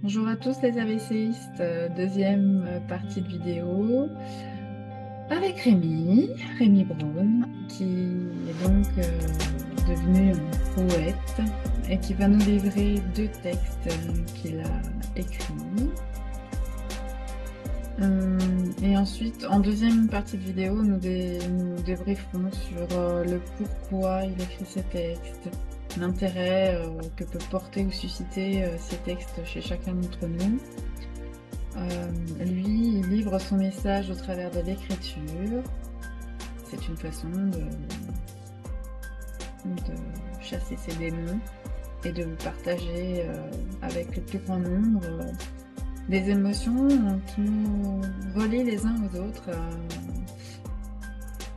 Bonjour à tous les AVCistes, deuxième partie de vidéo avec Rémi Braun, qui est donc devenu un poète et qui va nous livrer deux textes qu'il a écrits. Et ensuite, en deuxième partie de vidéo, nous débrieferons sur le pourquoi il écrit ces textes, l'intérêt que peut porter ou susciter ces textes chez chacun d'entre nous. Lui, il livre son message au travers de l'écriture. C'est une façon de chasser ses démons et de partager avec le plus grand nombre des émotions qui nous relient les uns aux autres.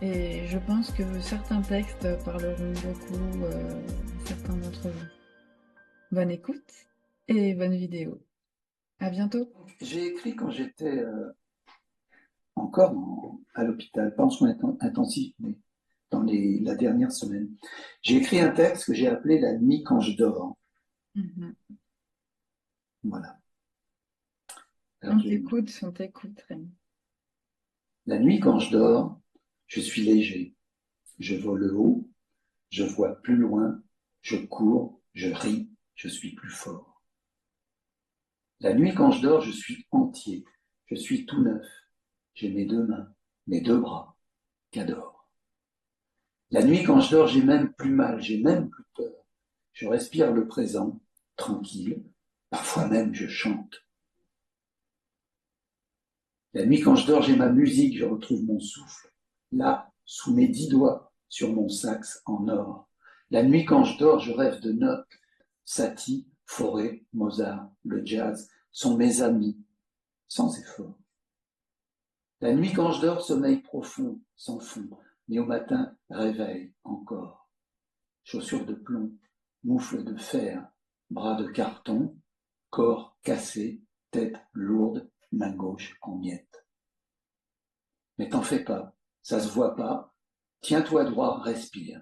Et je pense que certains textes parleront beaucoup à certains d'entre vous. Bonne écoute et bonne vidéo. À bientôt. J'ai écrit quand j'étais encore à l'hôpital, pas en soins intensifs, mais dans la dernière semaine. J'ai écrit un texte que j'ai appelé La nuit quand je dors. Voilà. Alors, On t'écoute, Rémi. La nuit quand je dors, je suis léger. Je vole haut, je vois plus loin, je cours, je ris, je suis plus fort. La nuit quand je dors, je suis entier, je suis tout neuf. J'ai mes deux mains, mes deux bras, qu'adore. La nuit quand je dors, j'ai même plus mal, j'ai même plus peur. Je respire le présent, tranquille. Parfois même, je chante. La nuit, quand je dors, j'ai ma musique, je retrouve mon souffle. Là, sous mes 10 doigts, sur mon sax en or. La nuit, quand je dors, je rêve de notes. Satie, Fauré, Mozart, le jazz sont mes amis, sans effort. La nuit, quand je dors, sommeil profond, sans fond. Mais au matin, réveil encore. Chaussures de plomb, moufles de fer, bras de carton, corps cassé, tête lourde, main gauche en miettes. Mais t'en fais pas, ça se voit pas. Tiens-toi droit, respire.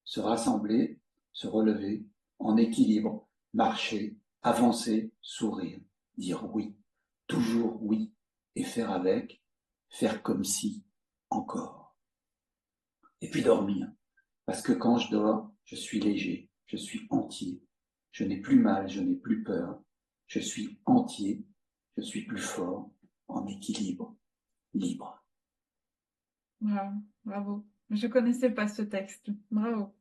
Se rassembler, se relever, en équilibre, marcher, avancer, sourire, dire oui, toujours oui, et faire avec, faire comme si, encore. Et puis dormir, parce que quand je dors, je suis léger, je suis entier, je n'ai plus mal, je n'ai plus peur, je suis entier, je suis plus fort, en équilibre, libre. Bravo, bravo. Je ne connaissais pas ce texte. Bravo.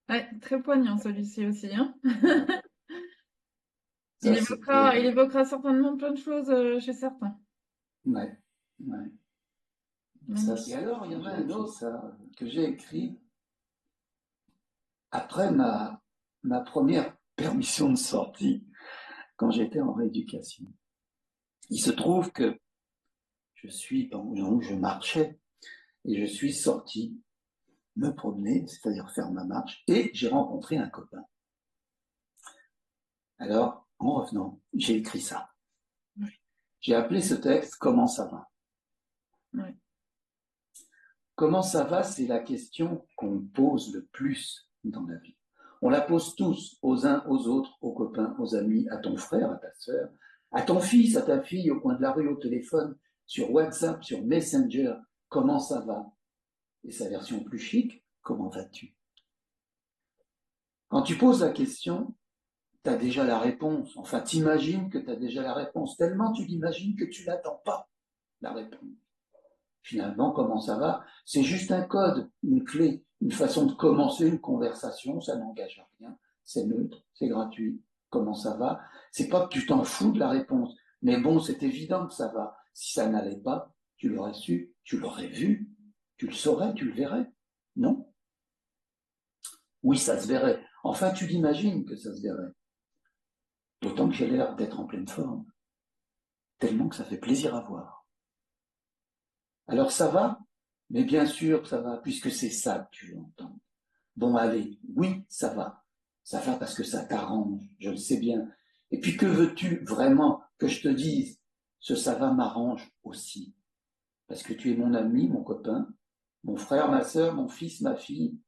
Ouais, très poignant celui-ci aussi, hein. Ça, Il évoquera certainement plein de choses chez certains. ouais, ouais. Ça, et alors, il y en a un autre que j'ai écrit après ma première permission de sortie quand j'étais en rééducation. Il se trouve que je marchais et je suis sorti me promener, c'est-à-dire faire ma marche, et j'ai rencontré un copain. Alors, en revenant, j'ai écrit ça. Oui. J'ai appelé ce texte Comment ça va? Oui. Comment ça va, c'est la question qu'on pose le plus dans la vie. On la pose tous, aux uns, aux autres, aux copains, aux amis, à ton frère, à ta sœur, à ton fils, à ta fille, au coin de la rue, au téléphone, sur WhatsApp, sur Messenger. Comment ça va? Et sa version plus chic, comment vas-tu? Quand tu poses la question, tu as déjà la réponse. Enfin, t'imagines que tu as déjà la réponse. Tellement tu l'imagines que tu n'attends pas la réponse. Finalement, comment ça va? C'est juste un code, une clé, une façon de commencer une conversation, ça n'engage à rien, c'est neutre, c'est gratuit. Comment ça va? C'est pas que tu t'en fous de la réponse, mais bon, c'est évident que ça va. Si ça n'allait pas, tu l'aurais su, tu l'aurais vu, tu le saurais, tu le verrais. Non? Oui, ça se verrait. Enfin, tu l'imagines que ça se verrait. D'autant que j'ai l'air d'être en pleine forme, tellement que ça fait plaisir à voir. Alors ça va? Mais bien sûr que ça va, puisque c'est ça que tu veux entendre. Bon, allez, oui, ça va. Ça va parce que ça t'arrange, je le sais bien. Et puis, que veux-tu vraiment que je te dise? Ce ça va m'arrange aussi. Parce que tu es mon ami, mon copain, mon frère, ma sœur, mon fils, ma fille,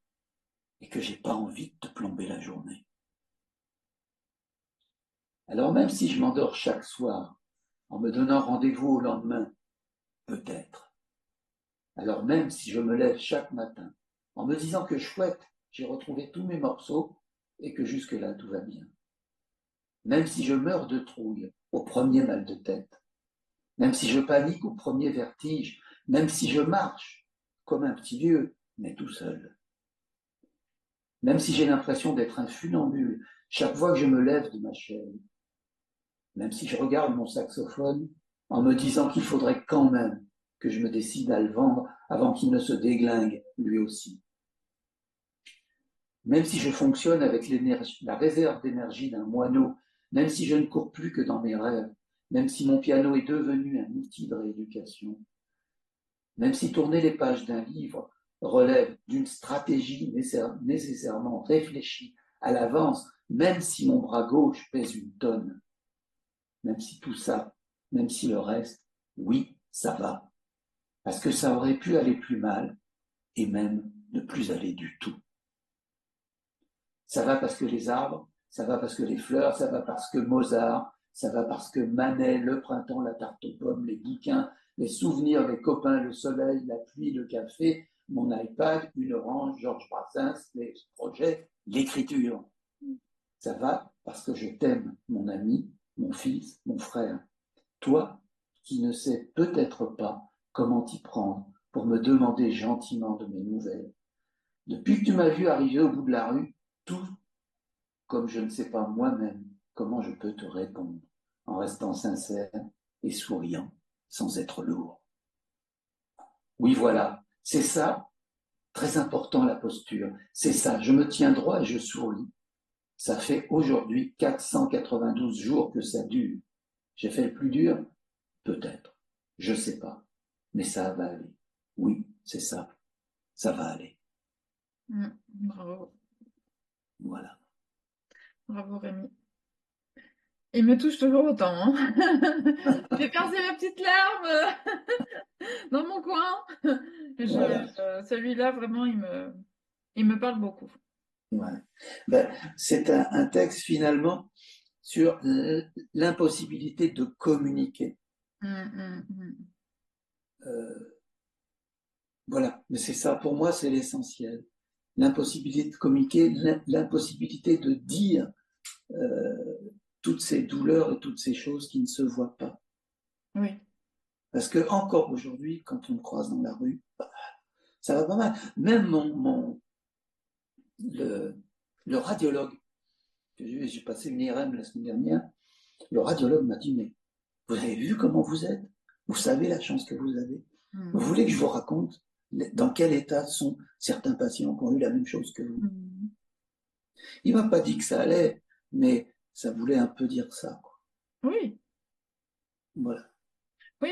et que j'ai pas envie de te plomber la journée. Alors même si je m'endors chaque soir en me donnant rendez-vous au lendemain, peut-être. Alors même si je me lève chaque matin en me disant que chouette, j'ai retrouvé tous mes morceaux et que jusque-là tout va bien. Même si je meurs de trouille au premier mal de tête, même si je panique au premier vertige, même si je marche comme un petit vieux, mais tout seul. Même si j'ai l'impression d'être un funambule chaque fois que je me lève de ma chaise, même si je regarde mon saxophone en me disant qu'il faudrait quand même que je me décide à le vendre avant qu'il ne se déglingue lui aussi. Même si je fonctionne avec la réserve d'énergie d'un moineau, même si je ne cours plus que dans mes rêves, même si mon piano est devenu un outil de rééducation, même si tourner les pages d'un livre relève d'une stratégie nécessairement réfléchie à l'avance, même si mon bras gauche pèse une tonne, même si tout ça, même si le reste, oui, ça va. Parce que ça aurait pu aller plus mal et même ne plus aller du tout. Ça va parce que les arbres, ça va parce que les fleurs, ça va parce que Mozart, ça va parce que Manet, le printemps, la tarte aux pommes, les bouquins, les souvenirs, les copains, le soleil, la pluie, le café, mon iPad, une orange, Georges Brassens, les projets, l'écriture. Ça va parce que je t'aime, mon ami, mon fils, mon frère. Toi, qui ne sais peut-être pas comment t'y prendre pour me demander gentiment de mes nouvelles. Depuis que tu m'as vu arriver au bout de la rue, tout comme je ne sais pas moi-même comment je peux te répondre, en restant sincère et souriant, sans être lourd. Oui, voilà, c'est ça, très important la posture, c'est ça, je me tiens droit et je souris. Ça fait aujourd'hui 492 jours que ça dure. J'ai fait le plus dur? Peut-être, je ne sais pas, mais ça va aller. Oui, c'est ça va aller. Bravo, Voilà. bravo Rémi. Il me touche toujours autant, hein. J'ai versé ma petite larme dans mon coin. Voilà. Celui-là, vraiment, il me parle beaucoup. Voilà. Ben, c'est un texte finalement sur l'impossibilité de communiquer. Euh, voilà, mais c'est ça, pour moi, c'est l'essentiel. L'impossibilité de communiquer, l'impossibilité de dire euh, toutes ces douleurs et toutes ces choses qui ne se voient pas. Oui. Parce que encore aujourd'hui, quand on me croise dans la rue, ça va pas mal. Même le, le radiologue, j'ai passé une IRM la semaine dernière, le radiologue m'a dit, mais vous avez vu comment vous êtes? Vous savez la chance que vous avez? Vous voulez que je vous raconte dans quel état sont certains patients qui ont eu la même chose que vous? Il m'a pas dit que ça allait, mais ça voulait un peu dire ça, quoi. Oui. Voilà. Oui,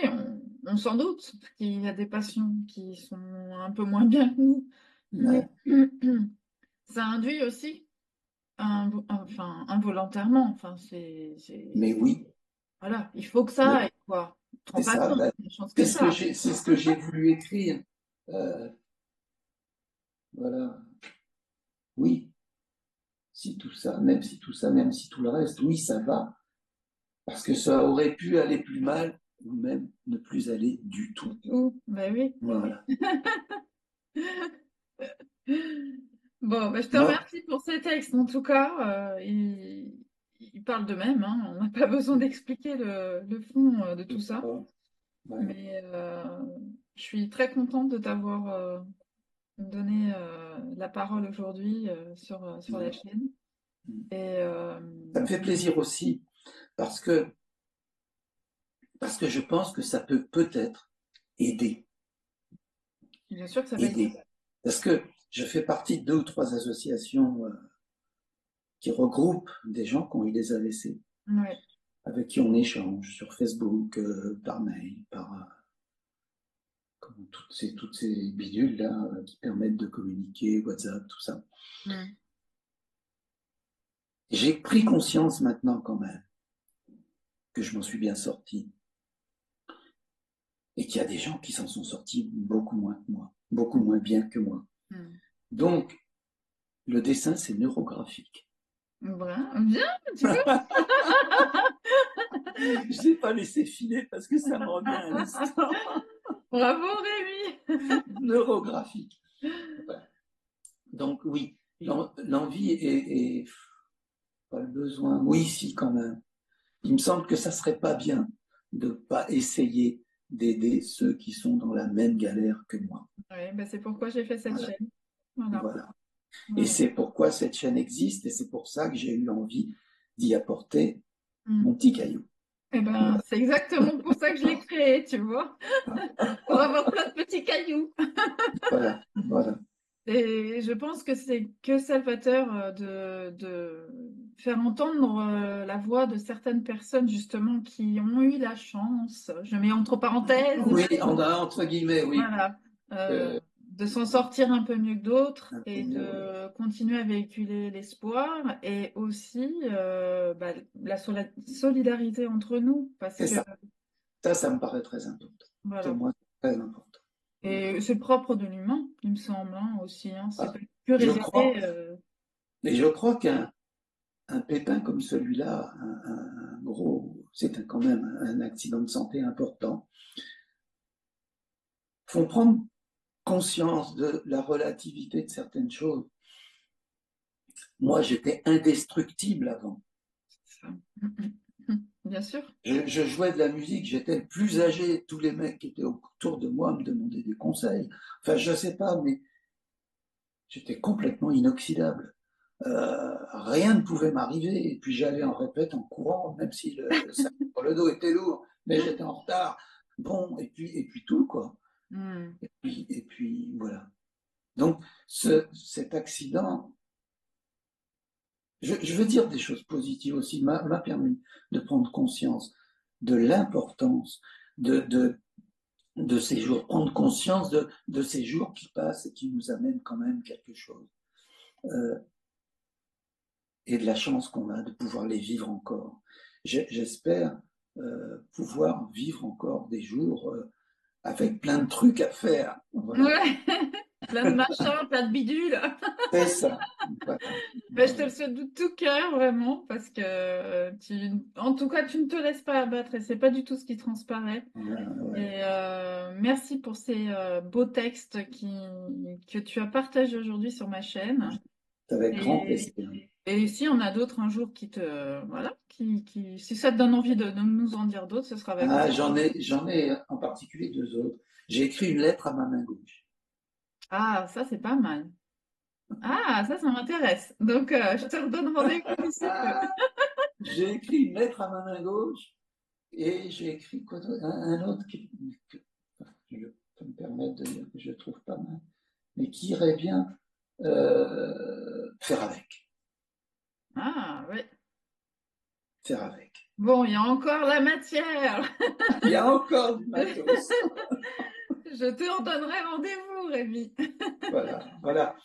on s'en doute qu'il y a des patients qui sont un peu moins bien que nous. Mais Ouais. ça induit aussi, enfin, involontairement, enfin, Mais oui, voilà, il faut que ça mais aille, quoi. Tu te rends c'est pas ça. compte, Ben, une chance que ça. c'est ce que j'ai voulu écrire. Euh, voilà. Oui, si tout ça, même si tout ça, même si tout le reste, oui, ça va. Parce que ça aurait pu aller plus mal ou même ne plus aller du tout. Ben oui. Voilà. Bon, ben, je te Non. remercie pour ces textes. En tout cas, ils parlent d'eux-mêmes, hein. On n'a pas besoin d'expliquer le fond de tout ça. Ouais. Mais je suis très contente de t'avoir donné la parole aujourd'hui sur la chaîne. Et Ça me fait plaisir aussi parce que, parce que je pense que ça peut peut-être aider. bien sûr que ça va aider. Aider. Parce que je fais partie de 2 ou 3 associations qui regroupent des gens qui ont eu des AVC, Ouais. avec qui on échange sur Facebook, par mail, par toutes ces bidules-là qui permettent de communiquer, WhatsApp, tout ça. Mm. J'ai pris conscience maintenant quand même que je m'en suis bien sorti et qu'il y a des gens qui s'en sont sortis beaucoup moins que moi, beaucoup moins bien que moi. Mm. Donc, le dessin, c'est neurographique. Bien, tu vois? Je l'ai pas laissé filer parce que ça me revient à l'instant. Bravo Rémi. Neurographique. Voilà. Donc oui, l'envie et pas le besoin. Oui, si, quand même. Il me semble que ça serait pas bien de pas essayer d'aider ceux qui sont dans la même galère que moi. Oui, bah, c'est pourquoi j'ai fait cette Voilà. chaîne. Voilà. Voilà. Et Voilà. c'est pourquoi cette chaîne existe et c'est pour ça que j'ai eu envie d'y apporter Mm. mon petit caillou. Eh ben, c'est exactement pour ça que je l'ai créé, tu vois, pour avoir plein de petits cailloux. Voilà, voilà. Et je pense que c'est que salvateur de faire entendre la voix de certaines personnes justement qui ont eu la chance, je mets entre parenthèses, Oui, entre guillemets, oui. voilà, Euh, de s'en sortir un peu mieux que d'autres un peu et mieux, oui. de continuer à véhiculer l'espoir et aussi bah, la solidarité entre nous parce C'est que ça. Ça me paraît très important. Pour voilà. moi, c'est très important. Et c'est propre de l'humain, il me semble hein, aussi, hein, c'est Ah, pas que je crois, réservé. et je crois qu'un pépin comme celui-là, un gros, c'est quand même un accident de santé important, font prendre conscience de la relativité de certaines choses. Moi, j'étais indestructible avant. Ça. Bien sûr. Je jouais de la musique, j'étais le plus âgé. Tous les mecs qui étaient autour de moi me demandaient des conseils. Enfin, je sais pas, mais j'étais complètement inoxydable. Rien ne pouvait m'arriver. Et puis j'allais en répète en courant, même si le sac sur le dos était lourd, mais j'étais en retard. Bon, et puis tout, quoi. Mm. Et puis voilà. Donc, cet accident, je veux dire des choses positives aussi, m'a permis de prendre conscience de l'importance de ces jours, prendre conscience de ces jours qui passent et qui nous amènent quand même quelque chose. Euh, et de la chance qu'on a de pouvoir les vivre encore. J'espère pouvoir vivre encore des jours avec plein de trucs à faire. Voilà. Ouais. Plein de machins, plein de bidules. C'est ça. Voilà. Ben, je te Voilà. le souhaite de tout cœur, vraiment, parce que en tout cas, tu ne te laisses pas abattre et c'est pas du tout ce qui transparaît. Voilà, ouais. Et merci pour ces beaux textes que tu as partagés aujourd'hui sur ma chaîne. C'est avec grand Et, plaisir. et si on a d'autres un jour voilà, si ça te donne envie de nous en dire d'autres, ce sera avec Ah, grand j'en ai en particulier deux autres. J'ai écrit une lettre à ma main gauche. Ah, ça, c'est pas mal. Ah, ça m'intéresse. Donc, je te redonne rendez-vous d'ici peu. J'ai écrit une lettre à ma main gauche et j'ai écrit quoi un autre que je peux me permettre de dire que je trouve pas mal, mais qui irait bien faire avec. Ah, oui. Faire avec. Bon, il y a encore la matière. Il y a encore du matos. Je te en donnerai rendez-vous, Rémi. Voilà, voilà.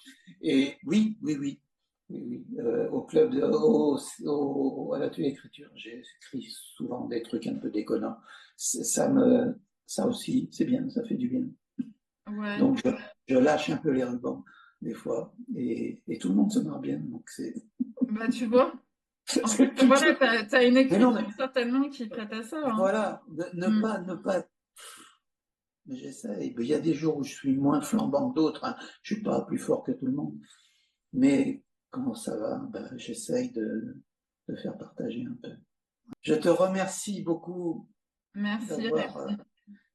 Et oui, oui, oui. Oui, oui. Au club, à l'atelier d'écriture, j'ai écrit souvent des trucs un peu déconnants. Ça aussi, c'est bien, ça fait du bien. Ouais. Donc, je lâche un peu les rubans, des fois, et tout le monde se marre bien. Donc, Bah, tu vois. En plus, c'est plutôt. voilà, t'as une Mais non, mais écriture certainement qui prête à ça. Hein. voilà, Mm. ne pas. Mais j'essaye. Il y a des jours où je suis moins flambant que d'autres. Hein. Je suis pas plus fort que tout le monde. Mais quand ça va, ben, j'essaye de faire partager un peu. Je te remercie beaucoup Merci, d'avoir Rémi.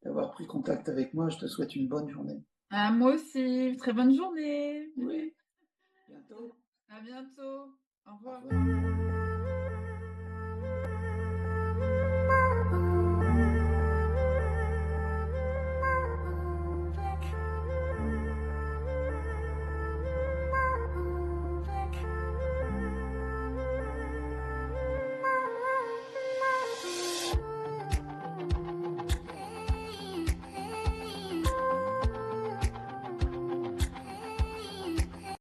d'avoir pris contact avec moi. Je te souhaite une bonne journée. Ah, moi aussi. Très bonne journée. Oui. Bientôt. À bientôt. Au Au revoir. revoir.